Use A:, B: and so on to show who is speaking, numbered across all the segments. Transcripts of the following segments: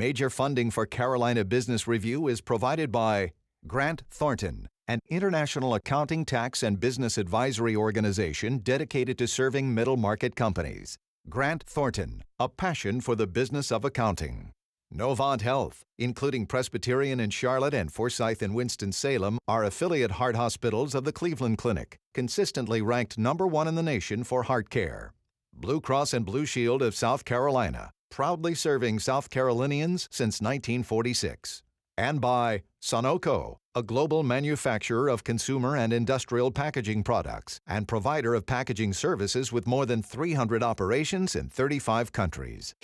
A: Major funding for Carolina Business Review is provided by Grant Thornton, an international accounting, tax, and business advisory organization dedicated to serving middle-market companies. Grant Thornton, a passion for the business of accounting. Novant Health, including Presbyterian in Charlotte and Forsyth in Winston-Salem, are affiliate heart hospitals of the Cleveland Clinic, consistently ranked #1 in the nation for heart care. Blue Cross and Blue Shield of South Carolina, proudly serving South Carolinians since 1946. And by Sonoco, a global manufacturer of consumer and industrial packaging products and provider of packaging services with more than 300 operations in 35 countries.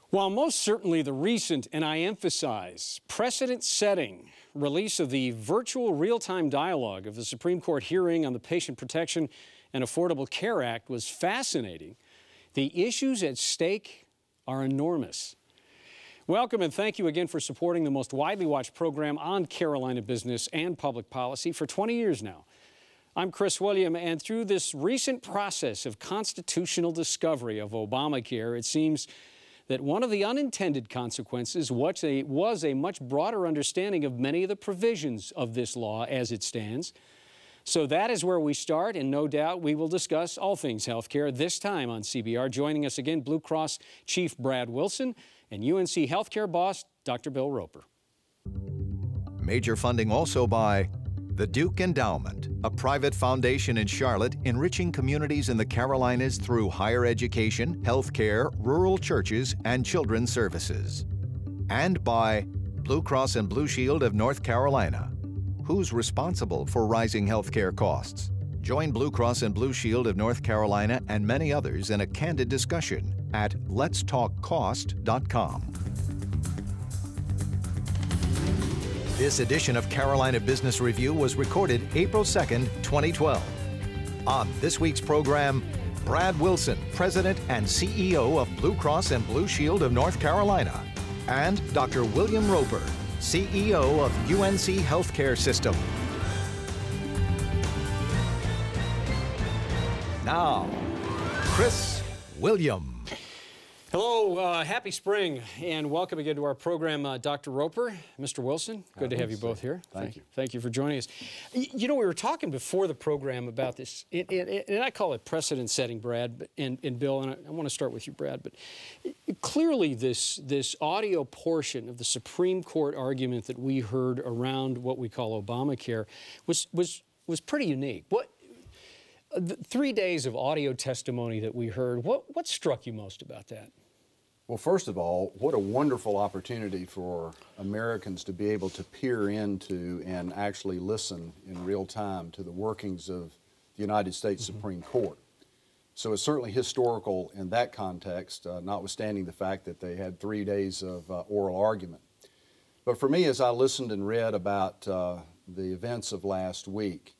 B: While most certainly the recent, and I emphasize, precedent-setting release of the virtual real-time dialogue of the Supreme Court hearing on the Patient Protection and Affordable Care Act was fascinating, the issues at stake are enormous. Welcome and thank you again for supporting the most widely watched program on Carolina business and public policy for 20 years now. I'm Chris William, and through this recent process of constitutional discovery of Obamacare, it seems that one of the unintended consequences was a much broader understanding of many of the provisions of this law as it stands. So that is where we start, and no doubt we will discuss all things healthcare this time on CBR. Joining us again, Blue Cross Chief Brad Wilson and UNC Healthcare boss, Dr. Bill Roper.
A: Major funding also by the Duke Endowment, a private foundation in Charlotte enriching communities in the Carolinas through higher education, healthcare, rural churches, and children's services. And by Blue Cross and Blue Shield of North Carolina. Who's responsible for rising healthcare costs? Join Blue Cross and Blue Shield of North Carolina and many others in a candid discussion at letstalkcost.com. This edition of Carolina Business Review was recorded April 2nd, 2012. On this week's program, Brad Wilson, President and CEO of Blue Cross and Blue Shield of North Carolina, and Dr. William Roper, CEO of UNC Healthcare System. Now, Chris William.
B: Hello, happy spring, and welcome again to our program, Dr. Roper, Mr. Wilson. Good to have you both here.
C: Thank you.
B: Thank you for joining us. You know, we were talking before the program about this, and I call it precedent-setting, Brad and Bill, and I want to start with you, Brad, but clearly this audio portion of the Supreme Court argument that we heard around what we call Obamacare was pretty unique. The 3 days of audio testimony that we heard, what struck you most about that?
C: Well, first of all, what a wonderful opportunity for Americans to be able to peer into and actually listen in real time to the workings of the United States Supreme Court. So it's certainly historical in that context, notwithstanding the fact that they had 3 days of oral argument. But for me, as I listened and read about the events of last week,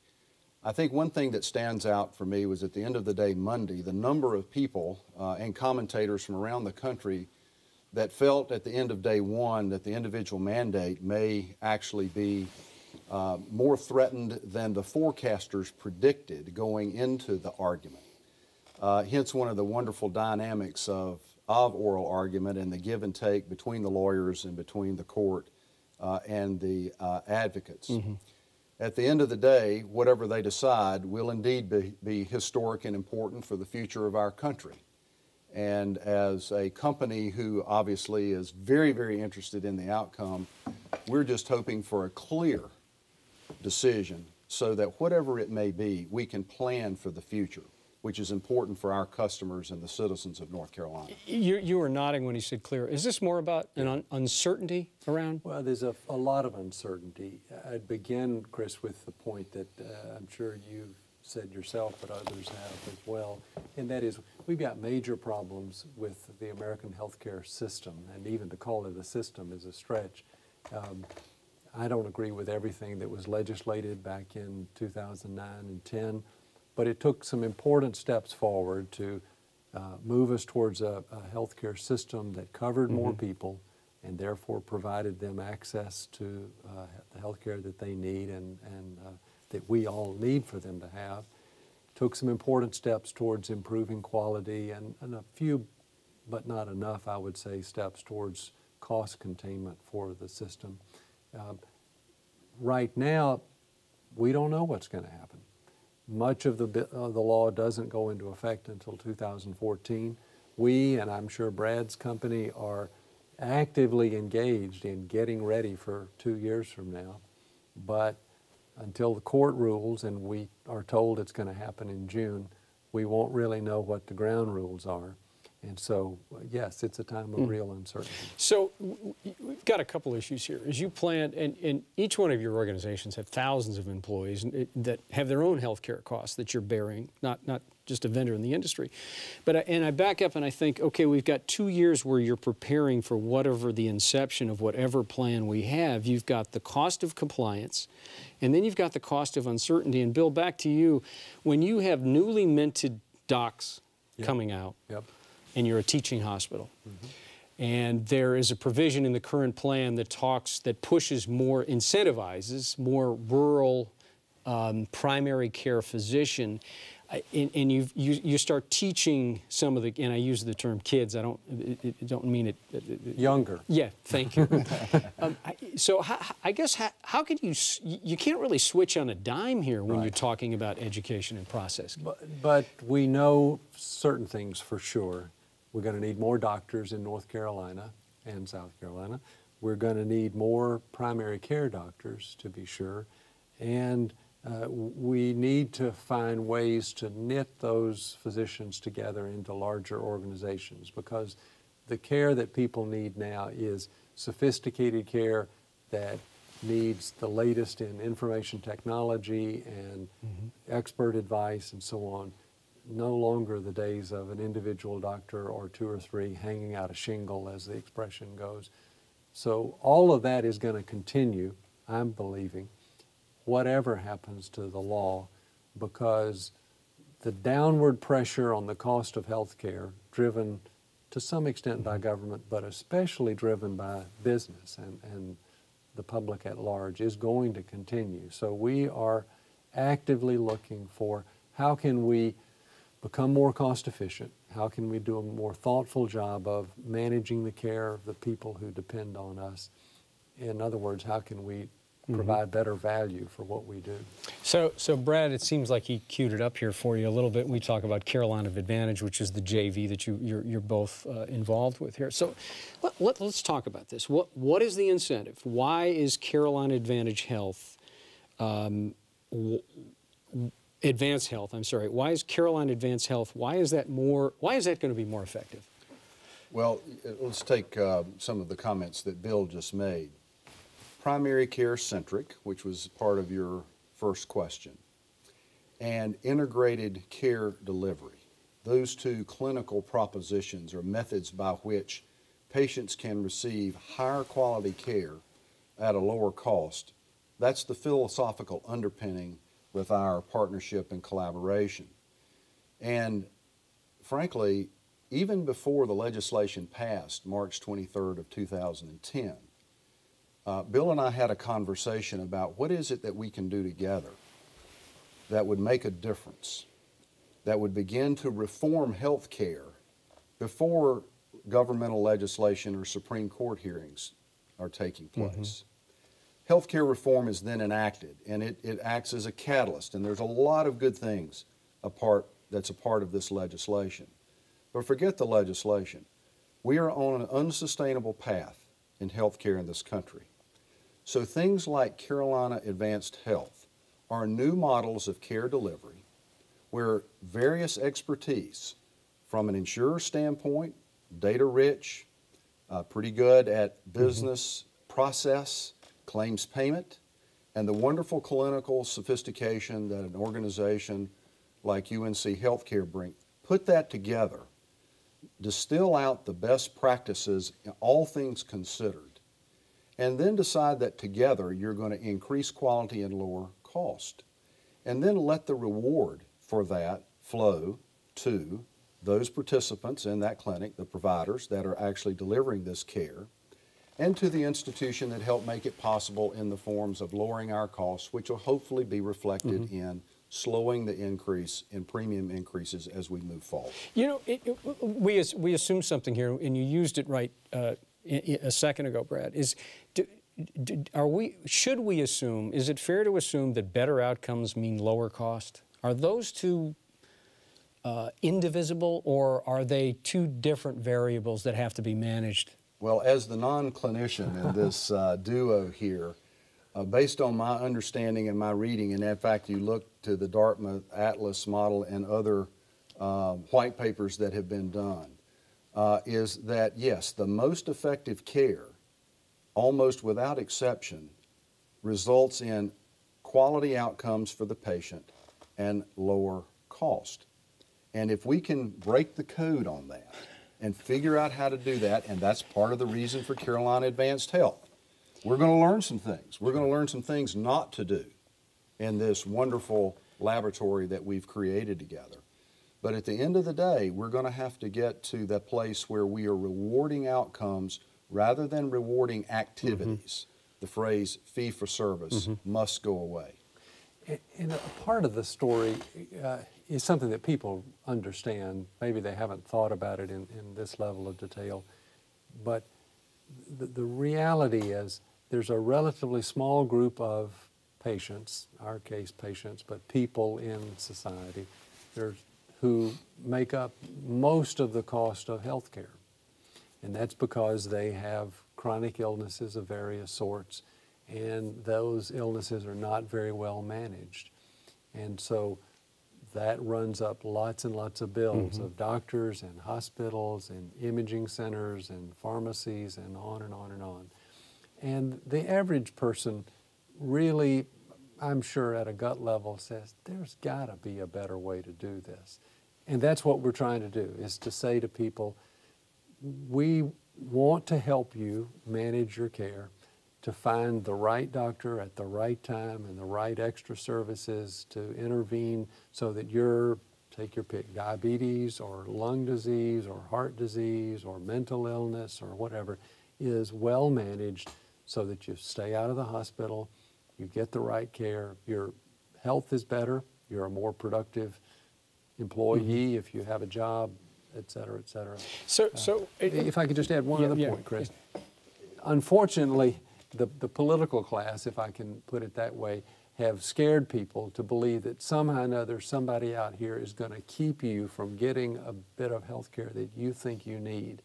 C: I think one thing that stands out for me was at the end of the day, Monday, the number of people and commentators from around the country that felt at the end of day one that the individual mandate may actually be more threatened than the forecasters predicted going into the argument. Hence one of the wonderful dynamics of oral argument and the give and take between the lawyers and between the court and the advocates. At the end of the day, whatever they decide will indeed be historic and important for the future of our country. And as a company who obviously is very, very interested in the outcome, we're just hoping for a clear decision so that whatever it may be, we can plan for the future, which is important for our customers and the citizens of North Carolina.
B: You were nodding when he said clear. Is this more about an uncertainty around?
D: Well, there's a lot of uncertainty. I'd begin, Chris, with the point that I'm sure you've said yourself, but others have as well, and that is we've got major problems with the American healthcare system, and even to call it a system is a stretch. I don't agree with everything that was legislated back in 2009 and 10. But it took some important steps forward to move us towards a healthcare system that covered more people and therefore provided them access to the healthcare that they need and that we all need for them to have. Took some important steps towards improving quality and a few, but not enough, I would say, steps towards cost containment for the system. Right now, we don't know what's going to happen. Much of the law doesn't go into effect until 2014. We, and I'm sure Brad's company, are actively engaged in getting ready for 2 years from now. But until the court rules, and we are told it's going to happen in June, we won't really know what the ground rules are. And so, yes, it's a time of real uncertainty.
B: So we've got a couple issues here. As you plan, and each one of your organizations have thousands of employees that have their own health care costs that you're bearing, not just a vendor in the industry. But I back up and I think, okay, we've got 2 years where you're preparing for whatever the inception of whatever plan we have. You've got the cost of compliance, and then you've got the cost of uncertainty. And Bill, back to you, when you have newly minted docs coming out, and you're a teaching hospital, and there is a provision in the current plan that pushes more, incentivizes more rural primary care physician, and you start teaching some of the, and I use the term kids, I don't mean it.
D: Younger.
B: Yeah, thank you. So I guess how could you can't really switch on a dime here when you're talking about education and process.
D: But we know certain things for sure. We're going to need more doctors in North Carolina and South Carolina. We're going to need more primary care doctors, to be sure. And we need to find ways to knit those physicians together into larger organizations, because the care that people need now is sophisticated care that needs the latest in information technology and expert advice and so on. No longer the days of an individual doctor or 2 or 3 hanging out a shingle, as the expression goes. So all of that is going to continue, I'm believing, whatever happens to the law, because the downward pressure on the cost of health care, driven to some extent by government, but especially driven by business and the public at large, is going to continue. So we are actively looking for how can we become more cost efficient, how can we do a more thoughtful job of managing the care of the people who depend on us. In other words, how can we provide better value for what we do.
B: So Brad, it seems like he queued it up here for you a little bit. We talk about Carolina Advantage, which is the JV that you're both involved with here. So let's talk about this. What is the incentive? Why is Carolina Advantage Health, Advanced Health, I'm sorry, why is Carolina Advanced Health, why is that going to be more effective?
C: Well, let's take some of the comments that Bill just made. Primary care centric, which was part of your first question, and integrated care delivery. Those two clinical propositions or methods by which patients can receive higher quality care at a lower cost. That's the philosophical underpinning with our partnership and collaboration. And frankly, even before the legislation passed, March 23rd of 2010, Bill and I had a conversation about what is it that we can do together that would make a difference, that would begin to reform health care before governmental legislation or Supreme Court hearings are taking place. Healthcare reform is then enacted, and it acts as a catalyst, and there's a lot of good things that's a part of this legislation. But forget the legislation. We are on an unsustainable path in healthcare in this country. So things like Carolina Advanced Health are new models of care delivery where various expertise from an insurer standpoint, data rich, pretty good at business process, claims payment, and the wonderful clinical sophistication that an organization like UNC Healthcare brings. Put that together, distill out the best practices, all things considered, and then decide that together you're going to increase quality and lower cost. And then let the reward for that flow to those participants in that clinic, the providers that are actually delivering this care, and to the institution that helped make it possible in the forms of lowering our costs, which will hopefully be reflected in slowing the increase in premium increases as we move forward.
B: You know, we assume something here, and you used it right a second ago, Brad, is should we assume, is it fair to assume that better outcomes mean lower cost? Are those two indivisible, or are they two different variables that have to be managed?
C: Well, as the non-clinician in this duo here, based on my understanding and my reading, and in fact you look to the Dartmouth Atlas model and other white papers that have been done, is that yes, the most effective care, almost without exception, results in quality outcomes for the patient and lower cost. And if we can break the code on that and figure out how to do that, and that's part of the reason for Carolina Advanced Health, we're going to learn some things. We're going to learn some things not to do in this wonderful laboratory that we've created together. But at the end of the day, we're going to have to get to that place where we are rewarding outcomes rather than rewarding activities. The phrase fee for service must go away.
D: And a part of the story is something that people understand. Maybe they haven't thought about it in this level of detail. But the reality is there's a relatively small group of patients, our case patients, but people in society who make up most of the cost of health care. And that's because they have chronic illnesses of various sorts, and those illnesses are not very well managed. And so that runs up lots and lots of bills of doctors and hospitals and imaging centers and pharmacies and on and on and on. And the average person really, I'm sure at a gut level, says there's got to be a better way to do this. And that's what we're trying to do, is to say to people, we want to help you manage your care, to find the right doctor at the right time and the right extra services to intervene so that take your pick, diabetes or lung disease or heart disease or mental illness or whatever, is well managed so that you stay out of the hospital, you get the right care, your health is better, you're a more productive employee if you have a job, et cetera, et cetera.
B: So
D: if I could just add one other point, Chris. Unfortunately, the political class, if I can put it that way, have scared people to believe that somehow or another somebody out here is going to keep you from getting a bit of health care that you think you need.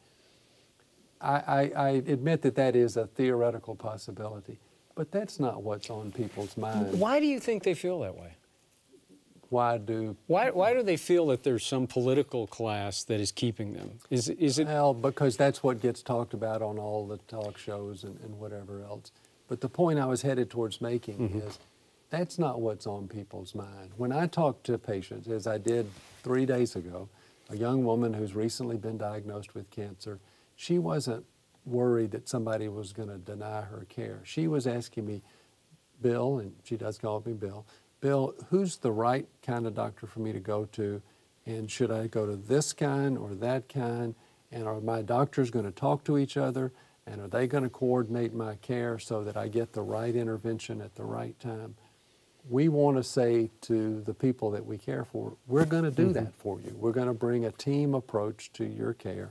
D: I admit that that is a theoretical possibility, but that's not what's on people's minds.
B: Why do you think they feel that way?
D: Why do
B: they feel that there's some political class that is keeping them? Is it?
D: Well, because that's what gets talked about on all the talk shows and whatever else. But the point I was headed towards making is that's not what's on people's mind. When I talk to patients, as I did 3 days ago, a young woman who's recently been diagnosed with cancer, she wasn't worried that somebody was going to deny her care. She was asking me, Bill, and she does call me Bill, who's the right kind of doctor for me to go to, and should I go to this kind or that kind, and are my doctors going to talk to each other, and are they going to coordinate my care so that I get the right intervention at the right time? We want to say to the people that we care for, we're going to do that for you. We're going to bring a team approach to your care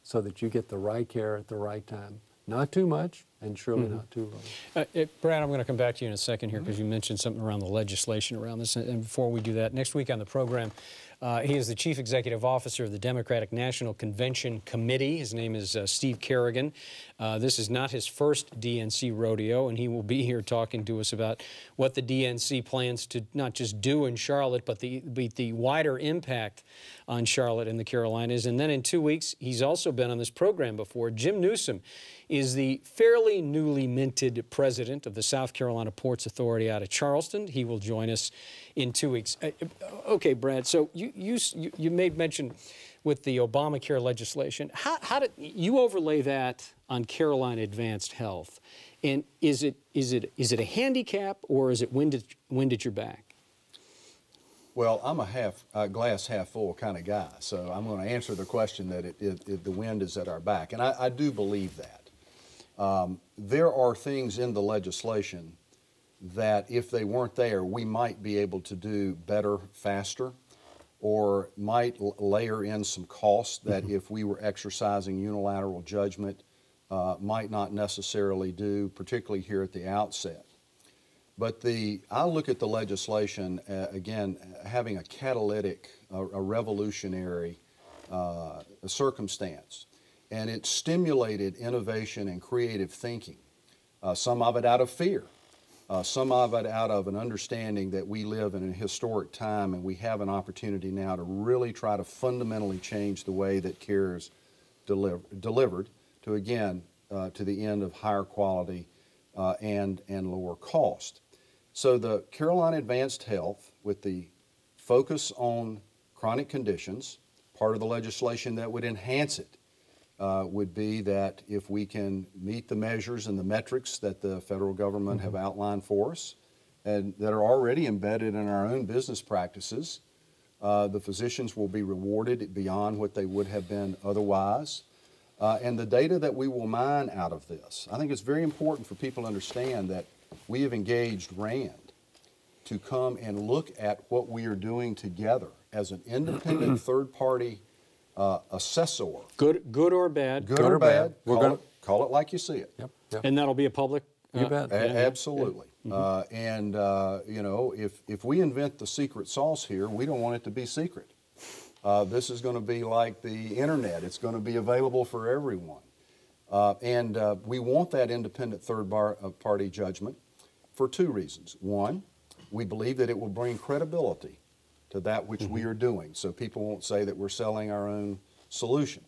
D: so that you get the right care at the right time. Not too much, and surely not too low.
B: Brad, I'm going to come back to you in a second here because you mentioned something around the legislation around this. And before we do that, next week on the program, he is the Chief Executive Officer of the Democratic National Convention Committee. His name is Steve Kerrigan. This is not his first DNC rodeo, and he will be here talking to us about what the DNC plans to not just do in Charlotte, but the wider impact on Charlotte and the Carolinas. And then in 2 weeks, he's also been on this program before. Jim Newsom is the fairly newly minted president of the South Carolina Ports Authority out of Charleston. He will join us in 2 weeks. Okay, Brad, so you made mention with the Obamacare legislation. How did you overlay that on Carolina Advanced Health? And is it a handicap, or is it wind at your back?
C: Well, I'm a glass half full kind of guy, so I'm going to answer the question that the wind is at our back, and I do believe that. There are things in the legislation that if they weren't there, we might be able to do better, faster, or might layer in some costs that if we were exercising unilateral judgment, might not necessarily do, particularly here at the outset. But I look at the legislation, again, having a catalytic, a revolutionary circumstance. And it stimulated innovation and creative thinking, some of it out of fear, some of it out of an understanding that we live in a historic time and we have an opportunity now to really try to fundamentally change the way that care is delivered to, again, to the end of higher quality and lower cost. So the Carolina Advanced Health, with the focus on chronic conditions, part of the legislation that would enhance it would be that if we can meet the measures and the metrics that the federal government have outlined for us and that are already embedded in our own business practices, the physicians will be rewarded beyond what they would have been otherwise. And the data that we will mine out of this, I think it's very important for people to understand that we have engaged RAND to come and look at what we are doing together as an independent third-party assessor.
B: Good or bad?
C: Good or bad. Call it like you see it.
D: Yep, yep.
B: And that'll be a public?
D: You bet.
C: Absolutely. And you know, if we invent the secret sauce here, we don't want it to be secret. This is going to be like the internet. It's going to be available for everyone. And we want that independent third-party judgment for two reasons. One, we believe that it will bring credibility to that which we are doing, so people won't say that we're selling our own solution.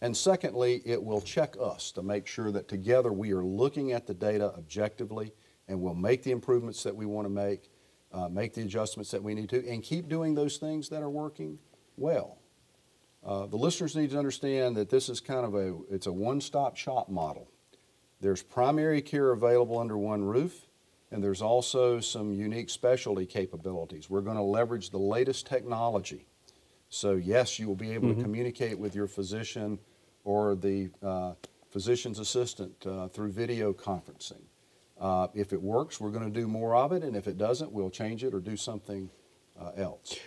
C: And secondly, it will check us to make sure that together we are looking at the data objectively and we'll make the improvements that we want to make the adjustments that we need to, and keep doing those things that are working well. The listeners need to understand that this is kind of it's a one-stop shop model. There's primary care available under one roof, and there's also some unique specialty capabilities. We're going to leverage the latest technology. So yes, you will be able to communicate with your physician or the physician's assistant through video conferencing. If it works, we're going to do more of it, and if it doesn't, we'll change it or do something else.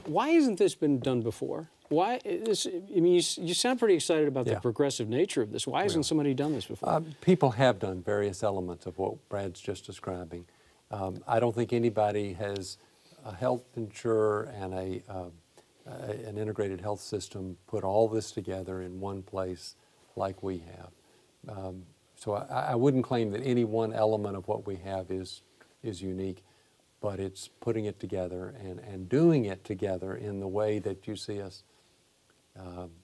B: Why hasn't this been done before? Why this? I mean, you sound pretty excited about the progressive nature of this. Why hasn't somebody done this before?
D: People have done various elements of what Brad's just describing. I don't think anybody has a health insurer and an integrated health system put all this together in one place like we have. So I wouldn't claim that any one element of what we have is unique, but it's putting it together and doing it together in the way that you see us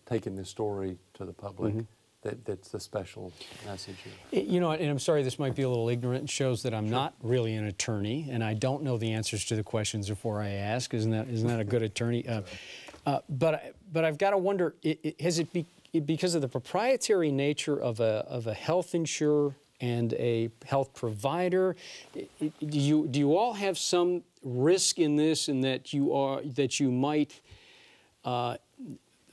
D: taking this story to the public. That's the special message here.
B: You know, and I'm sorry, this might be a little ignorant. It shows that I'm not really an attorney, and I don't know the answers to the questions before I ask. Isn't that a good attorney? But I've got to wonder: has it because of the proprietary nature of a health insurer and a health provider? Do you all have some risk in this, in that you might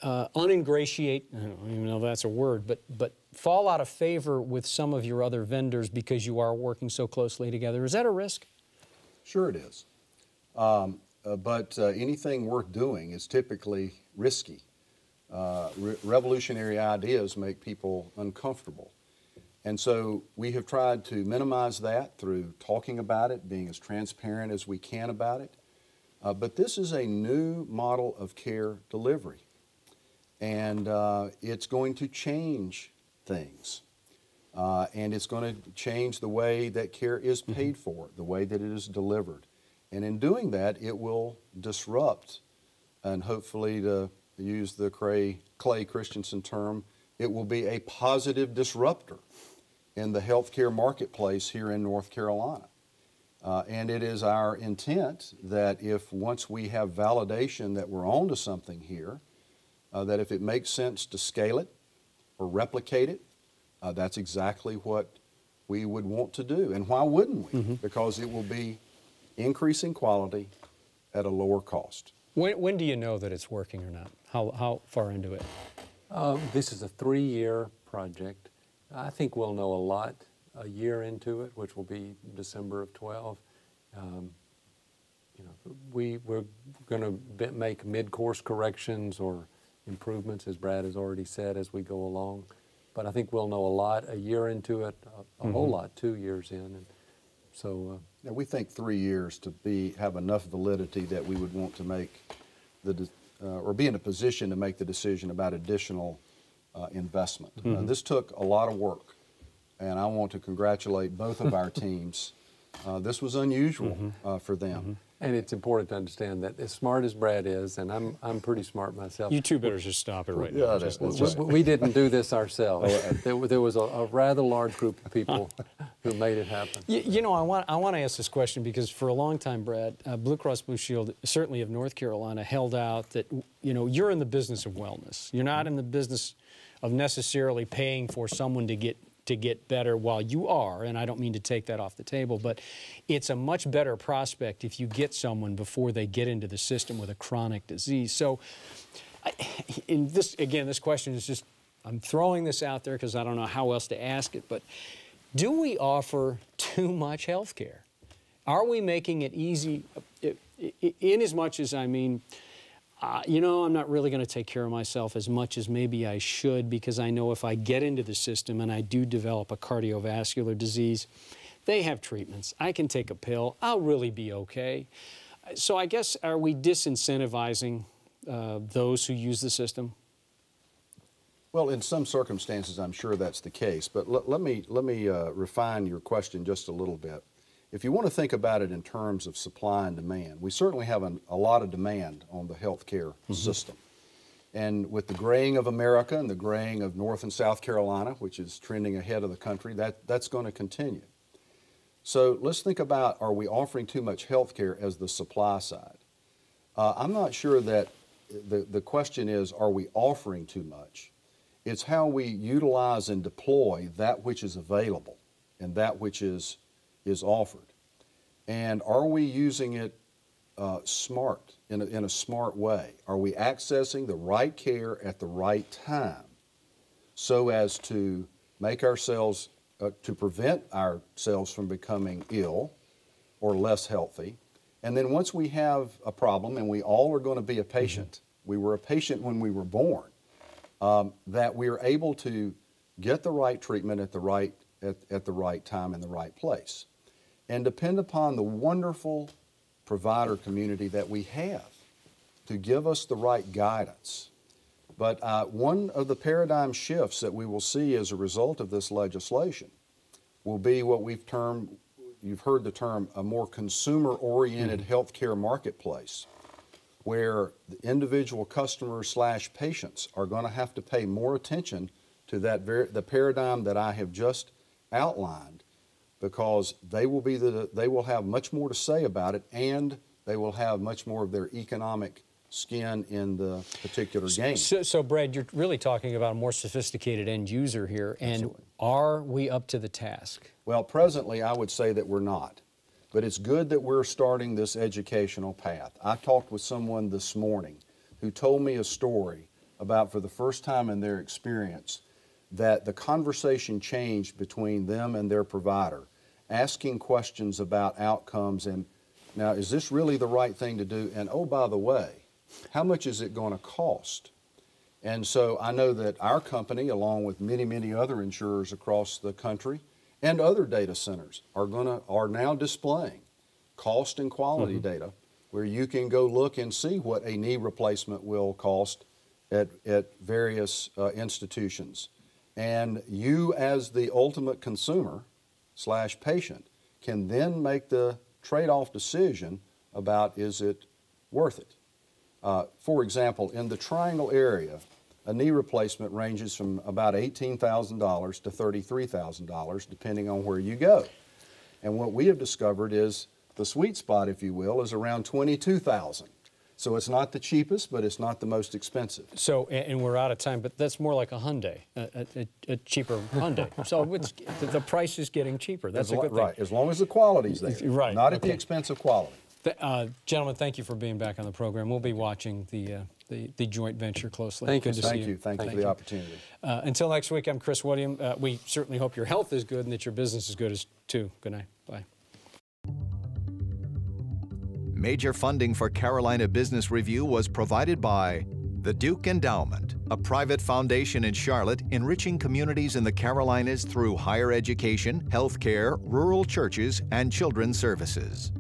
B: uningratiate, I don't even know if that's a word, but fall out of favor with some of your other vendors because you are working so closely together? Is that a risk?
C: Sure it is. But anything worth doing is typically risky. Revolutionary ideas make people uncomfortable. And so we have tried to minimize that through talking about it, being as transparent as we can about it. But this is a new model of care delivery. And it's going to change things. And it's going to change the way that care is paid for, the way that it is delivered. And in doing that, it will disrupt, and hopefully, to use the Clay Christensen term, it will be a positive disruptor in the healthcare marketplace here in North Carolina. And it is our intent that once we have validation that we're onto something here, that if it makes sense to scale it or replicate it, that's exactly what we would want to do. And why wouldn't we? Because it will be increasing quality at a lower cost.
B: When do you know that it's working or not? How far into it?
D: This is a 3-year project. I think we'll know a lot a year into it, which will be December of 12. We're going to make mid-course corrections or improvements, as Brad has already said, as we go along. But I think we'll know a lot a year into it, a whole lot 2 years in. And so
C: Now, we think 3 years to have enough validity that we would want to make or be in a position to make the decision about additional investment. This took a lot of work, and I want to congratulate both of our teams. This was unusual for them.
D: And it's important to understand that as smart as Brad is, and I'm pretty smart myself.
B: You two better just stop it right now.
D: We didn't do this ourselves. There was a rather large group of people who made it happen.
B: You know, I want to ask this question because for a long time, Brad, Blue Cross Blue Shield, certainly of North Carolina, held out that, you know, you're in the business of wellness. You're not in the business of necessarily paying for someone to get better while you are, and I don't mean to take that off the table, but it's a much better prospect if you get someone before they get into the system with a chronic disease. So, this question is just, I'm throwing this out there because I don't know how else to ask it, but do we offer too much health care? Are we making it easy, in as much as, I mean, you know, I'm not really going to take care of myself as much as maybe I should because I know if I get into the system and I do develop a cardiovascular disease, they have treatments. I can take a pill. I'll really be okay. So I guess, are we disincentivizing those who use the system?
C: Well, in some circumstances, I'm sure that's the case. But let me refine your question just a little bit. If you want to think about it in terms of supply and demand, we certainly have a lot of demand on the healthcare system. And with the graying of America and the graying of North and South Carolina, which is trending ahead of the country, that's going to continue. So let's think about, are we offering too much healthcare as the supply side? I'm not sure that the question is, are we offering too much? It's how we utilize and deploy that which is available and that which is offered. And are we using it smart, in a smart way? Are we accessing the right care at the right time so as to make ourselves, to prevent ourselves from becoming ill or less healthy? And then once we have a problem, and we all are going to be a patient, we were a patient when we were born, that we are able to get the right treatment at the right time in the right place. And depend upon the wonderful provider community that we have to give us the right guidance. But one of the paradigm shifts that we will see as a result of this legislation will be what you've heard the term, a more consumer-oriented healthcare marketplace, where the individual customers / patients are going to have to pay more attention to the paradigm that I have just outlined, because they will have much more to say about it, and they will have much more of their economic skin in the particular game.
B: So Brad, you're really talking about a more sophisticated end user here, and Absolutely. Are we up to the task?
C: Well, presently I would say that we're not, but it's good that we're starting this educational path. I talked with someone this morning who told me a story about, for the first time in their experience, that the conversation changed between them and their provider, asking questions about outcomes and, now, is this really the right thing to do? And, oh, by the way, how much is it going to cost? And so I know that our company, along with many, many other insurers across the country and other data centers, are now displaying cost and quality data where you can go look and see what a knee replacement will cost at various institutions. And you, as the ultimate consumer / patient, can then make the trade-off decision about, is it worth it? For example, in the Triangle area, a knee replacement ranges from about $18,000 to $33,000, depending on where you go. And what we have discovered is the sweet spot, if you will, is around $22,000. So it's not the cheapest, but it's not the most expensive.
B: So, and we're out of time, but that's more like a Hyundai, a cheaper Hyundai. So the price is getting cheaper. That's a good thing.
C: Right, as long as the quality's there.
B: Right.
C: Not at the expense of quality.
B: Gentlemen, thank you for being back on the program. We'll be watching the joint venture closely.
C: Thank you.
B: Good to see you.
C: Thank you for the opportunity.
B: Until next week, I'm Chris William. We certainly hope your health is good and that your business is good too. Good night. Bye.
A: Major funding for Carolina Business Review was provided by the Duke Endowment, a private foundation in Charlotte enriching communities in the Carolinas through higher education, healthcare, rural churches, and children's services.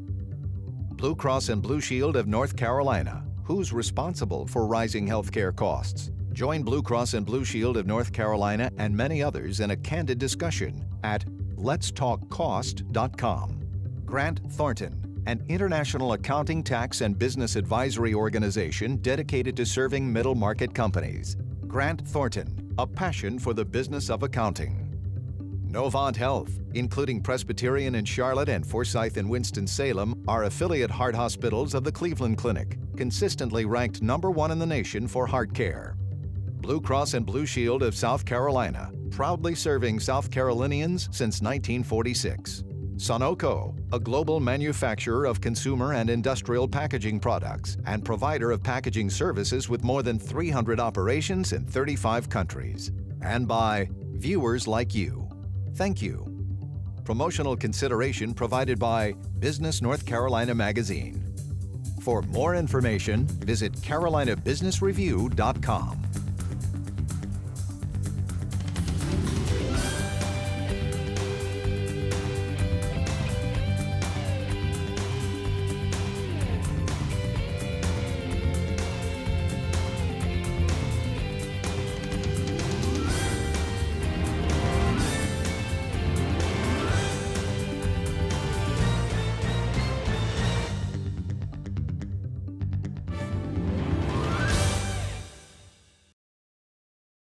A: Blue Cross and Blue Shield of North Carolina. Who's responsible for rising healthcare costs? Join Blue Cross and Blue Shield of North Carolina and many others in a candid discussion at letstalkcost.com. Grant Thornton, an international accounting, tax, and business advisory organization dedicated to serving middle-market companies. Grant Thornton, a passion for the business of accounting. Novant Health, including Presbyterian in Charlotte and Forsyth in Winston-Salem, are affiliate heart hospitals of the Cleveland Clinic, consistently ranked #1 in the nation for heart care. Blue Cross and Blue Shield of South Carolina, proudly serving South Carolinians since 1946. Sunoco, a global manufacturer of consumer and industrial packaging products and provider of packaging services with more than 300 operations in 35 countries. And by viewers like you. Thank you. Promotional consideration provided by Business North Carolina Magazine. For more information, visit carolinabusinessreview.com.